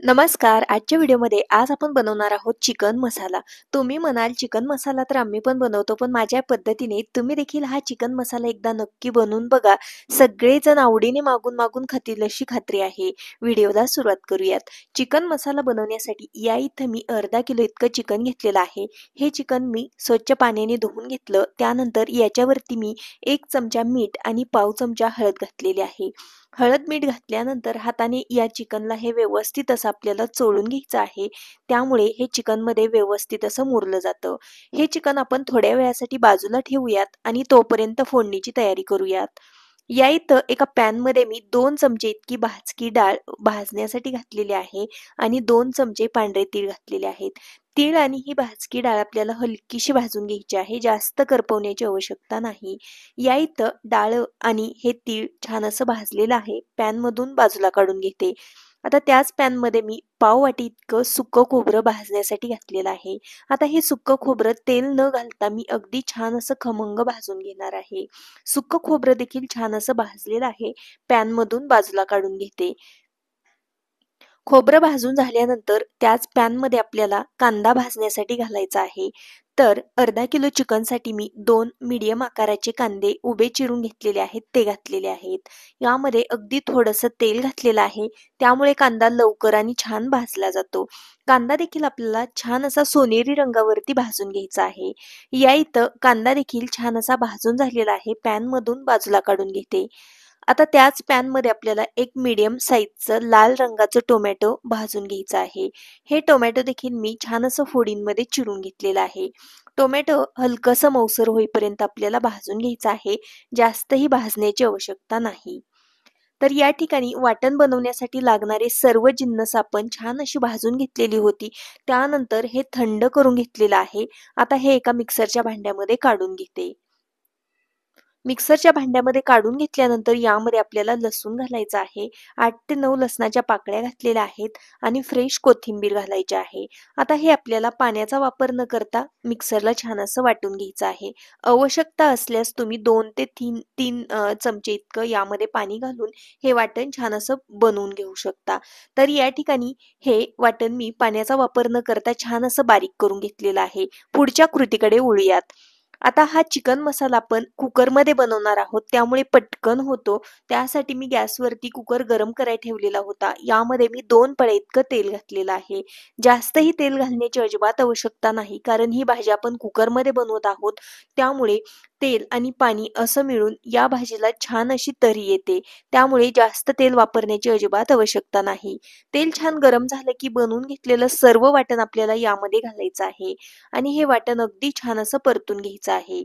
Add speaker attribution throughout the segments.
Speaker 1: नमस्कार. आजच्या व्हिडिओमध्ये आज आपण बनवणार आहोत चिकन मसाला. तुम्ही म्हणाल चिकन मसाला तर आम्ही पण बनवतो, पण माझ्या पद्धतीने तुम्ही देखील हा चिकन मसाला एकदा नक्की बनवून बघा. सगळेजण आवडीने मागून खातील अशी खात्री आहे. व्हिडिओला सुरुवात करूयात. चिकन मसाला बनवण्यासाठी या इथं मी अर्धा किलो इतकं चिकन घेतलेलं आहे. हे चिकन मी स्वच्छ पाण्याने धुवून घेतलं. त्यानंतर याच्यावरती मी 1 चमचा मीठ आणि पाव चमचा हळद घातलेली आहे. हळद मीठ घातल्यानंतर हाताने या चिकनला हे व्यवस्थित असं आपल्याला चोळून घ्यायचं आहे. त्यामुळे हे चिकनमध्ये व्यवस्थित असं मुरलं जातं. हे चिकन आपण थोड्या वेळासाठी बाजूला ठेवूयात आणि तोपर्यंत फोडणीची तयारी करूयात. या इथं एका पॅनमध्ये मी 2 चमचे इतकी भाजकी डाळ भाजण्यासाठी घातलेली आहे आणि 2 चमचे पांढरे तीळ घातलेले आहेत. तीळ आणि ही भाजकी डाळ आपल्याला हलकीशी भाजून घ्यायची आहे. जास्त करपवण्याची आवश्यकता नाही. या इथं डाळ आणि हे तीळ छान असं भाजलेलं आहे. पॅनमधून बाजूला काढून घेते. आता त्याच पॅनमध्ये मी पाव वाटी इतकं सुकं खोबरं भाजण्यासाठी घातलेलं आहे. आता हे सुकं खोबरं तेल न घालता मी अगदी छान असं खमंग भाजून घेणार आहे. सुकं खोबरं देखील छान असं भाजलेलं आहे. पॅनमधून बाजूला काढून घेते. खोबरं भाजून झाल्यानंतर त्याच पॅनमध्ये आपल्याला कांदा भाजण्यासाठी घालायचा आहे. तर अर्धा किलो चिकनसाठी मी 2 मीडियम आकाराचे कांदे उभे चिरून घेतलेले आहेत ते घातलेले आहेत. यामध्ये अगदी थोडंसं तेल घातलेलं आहे. त्यामुळे कांदा लवकर आणि छान भाजला जातो. कांदा देखील आपल्याला छान असा सोनेरी रंगावरती भाजून घ्यायचा आहे. या इथं कांदा देखील छान असा भाजून झालेला आहे. पॅनमधून बाजूला काढून घेते. आता त्याच पॅनमध्ये आपल्याला एक मीडियम साईजचं लाल रंगाचं टोमॅटो भाजून घ्यायचं आहे. हे टोमॅटो देखील मी छान असं फोडींमध्ये चिरून घेतलेलं आहे. टोमॅटो हलकंसं मऊसर होईपर्यंत आपल्याला भाजून घ्यायचं आहे. जास्तही भाजण्याची आवश्यकता नाही. तर या ठिकाणी वाटण बनवण्यासाठी लागणारे सर्व जिन्नस आपण छान अशी भाजून घेतलेली होती. त्यानंतर हे थंड करून घेतलेलं आहे. आता हे एका मिक्सरच्या भांड्यामध्ये काढून घेते. मिक्सरच्या भांड्यामध्ये काढून घेतल्यानंतर यामध्ये आपल्याला लसूण घालायचा आहे. 8 ते 9 लसणाच्या पाकळ्या घातलेल्या आहेत आणि फ्रेश कोथिंबीर घालायची आहे. आता हे आपल्याला पाण्याचा वापर न करता मिक्सरला छान असं वाटून घ्यायचं आहे. आवश्यकता असल्यास तुम्ही 2 ते 3 चमचे इतकं यामध्ये पाणी घालून हे वाटण छान असं बनवून घेऊ शकता. तर या ठिकाणी हे वाटण मी पाण्याचा वापर न करता छान असं बारीक करून घेतलेलं आहे. पुढच्या कृतीकडे वळूयात. आता हा चिकन मसाला आपण कुकरमध्ये बनवणार आहोत त्यामुळे पटकन होतो. त्यासाठी मी गॅसवरती कुकर गरम करायला ठेवलेला होता. यामध्ये मी 2 पळ्या इतकं तेल घातलेलं आहे. जास्तही तेल घालण्याची अजिबात आवश्यकता नाही कारण ही भाजी आपण कुकरमध्ये बनवत आहोत. त्यामुळे तेल आणि पाणी असं मिळून या भाजीला छान अशी तरी येते. त्यामुळे जास्त तेल वापरण्याची अजिबात आवश्यकता नाही. तेल छान गरम झालं की बनवून घेतलेलं सर्व वाटण आपल्याला यामध्ये घालायचं आहे. आणि हे वाटण अगदी छान असं परतून घ्यायचं आहे.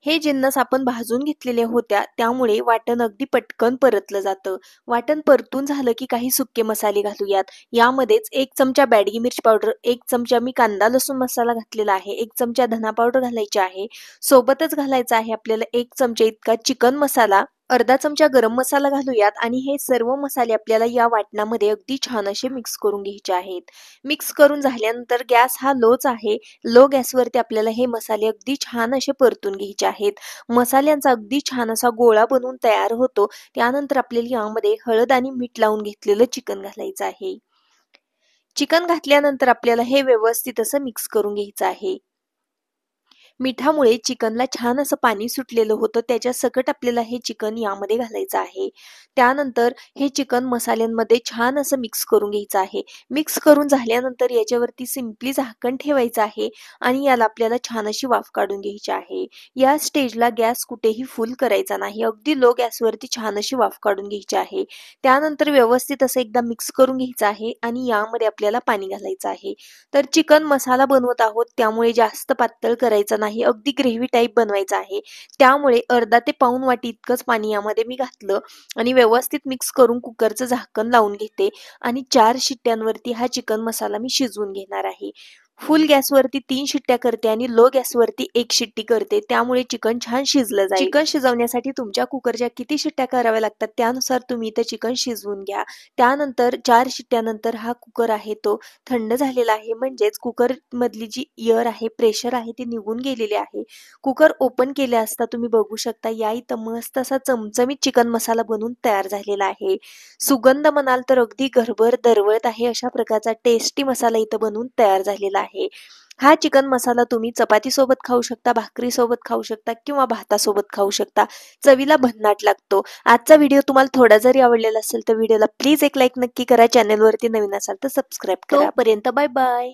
Speaker 1: हे जिन्नस आपण भाजून घेतलेले होत्या त्यामुळे वाटण अगदी पटकन परतलं जातं. वाटण परतून झालं की काही सुके मसाले घालूयात. यामध्येच 1 चमचा बॅडगी मिरची पावडर, 1 चमचा मी कांदा लसूण मसाला घातलेला आहे, 1 चमचा धना पावडर घालायची आहे. सोबतच घालायचा आहे आपल्याला 1 चमचा इतका चिकन मसाला, अर्धा चमचा गरम मसाला घालूयात आणि हे सर्व मसाले आपल्याला या वाटणामध्ये अगदी छान असे मिक्स करून घ्यायचे आहेत. मिक्स करून झाल्यानंतर गॅस हा लोच आहे. लो गॅसवरती आपल्याला हे मसाले अगदी छान असे परतून घ्यायचे आहेत. मसाल्यांचा अगदी छान असा गोळा बनवून तयार होतो. त्यानंतर आपल्याला यामध्ये हळद आणि मीठ लावून घेतलेलं चिकन घालायचं आहे. चिकन घातल्यानंतर आपल्याला हे व्यवस्थित असं मिक्स करून घ्यायचं आहे. मिठामुळे चिकनला छान असं पाणी सुटलेलं होतं. त्याच्या सकट आपल्याला हे चिकन यामध्ये घालायचं आहे. त्यानंतर हे चिकन मसाल्यांमध्ये छान असं मिक्स करून घ्यायचं आहे. मिक्स करून झाल्यानंतर याच्यावरती सिंपली झाकण ठेवायचं आहे आणि याला आपल्याला छान अशी वाफ काढून घ्यायची आहे. या स्टेजला गॅस कुठेही फुल करायचा नाही. अगदी लो गॅसवरती छान अशी वाफ काढून घ्यायची आहे. त्यानंतर व्यवस्थित असं एकदा मिक्स करून घ्यायचं आहे आणि यामध्ये आपल्याला पाणी घालायचं आहे. तर चिकन मसाला बनवत आहोत त्यामुळे जास्त पातळ करायचं नाही. अगदी ग्रेव्ही टाईप बनवायचं आहे. त्यामुळे अर्धा ते पाऊण वाटी इतकंच पाणी यामध्ये मी घातलं आणि व्यवस्थित मिक्स करून कुकरचं झाकण लावून घेते आणि 4 शिट्ट्यांवरती हा चिकन मसाला मी शिजवून घेणार आहे. फुल गॅसवरती 3 शिट्ट्या करते आणि लो गॅसवरती 1 शिट्टी करते. त्यामुळे चिकन छान शिजलं जाईल. चिकन शिजवण्यासाठी तुमच्या कुकरच्या किती शिट्ट्या कराव्या लागतात त्यानुसार तुम्ही इथं चिकन शिजवून घ्या. त्यानंतर 4 शिट्ट्यानंतर हा कुकर आहे तो थंड झालेला आहे, म्हणजेच कुकरमधली जी एअर आहे, प्रेशर आहे ते निघून गेलेले आहे. कुकर ओपन केले असता तुम्ही बघू शकता या इथं मस्त असा चमचमीत चिकन मसाला बनून तयार झालेला आहे. सुगंध म्हणाल तर अगदी घरभर दरवळत आहे अशा प्रकारचा टेस्टी मसाला इथं बनवून तयार झालेला आहे. हा चिकन मसाला तुम्ही चपातीसोबत खाऊ शकता, भाकरीसोबत खाऊ शकता किंवा भातासोबत खाऊ शकता. चवीला भन्नाट लागतो. आजचा व्हिडिओ तुम्हाला थोडा जरी आवडलेला असेल तर व्हिडिओला प्लीज एक लाईक नक्की करा. चॅनलवरती नवीन असाल तर सबस्क्राईब करा. तोपर्यंत बाय बाय.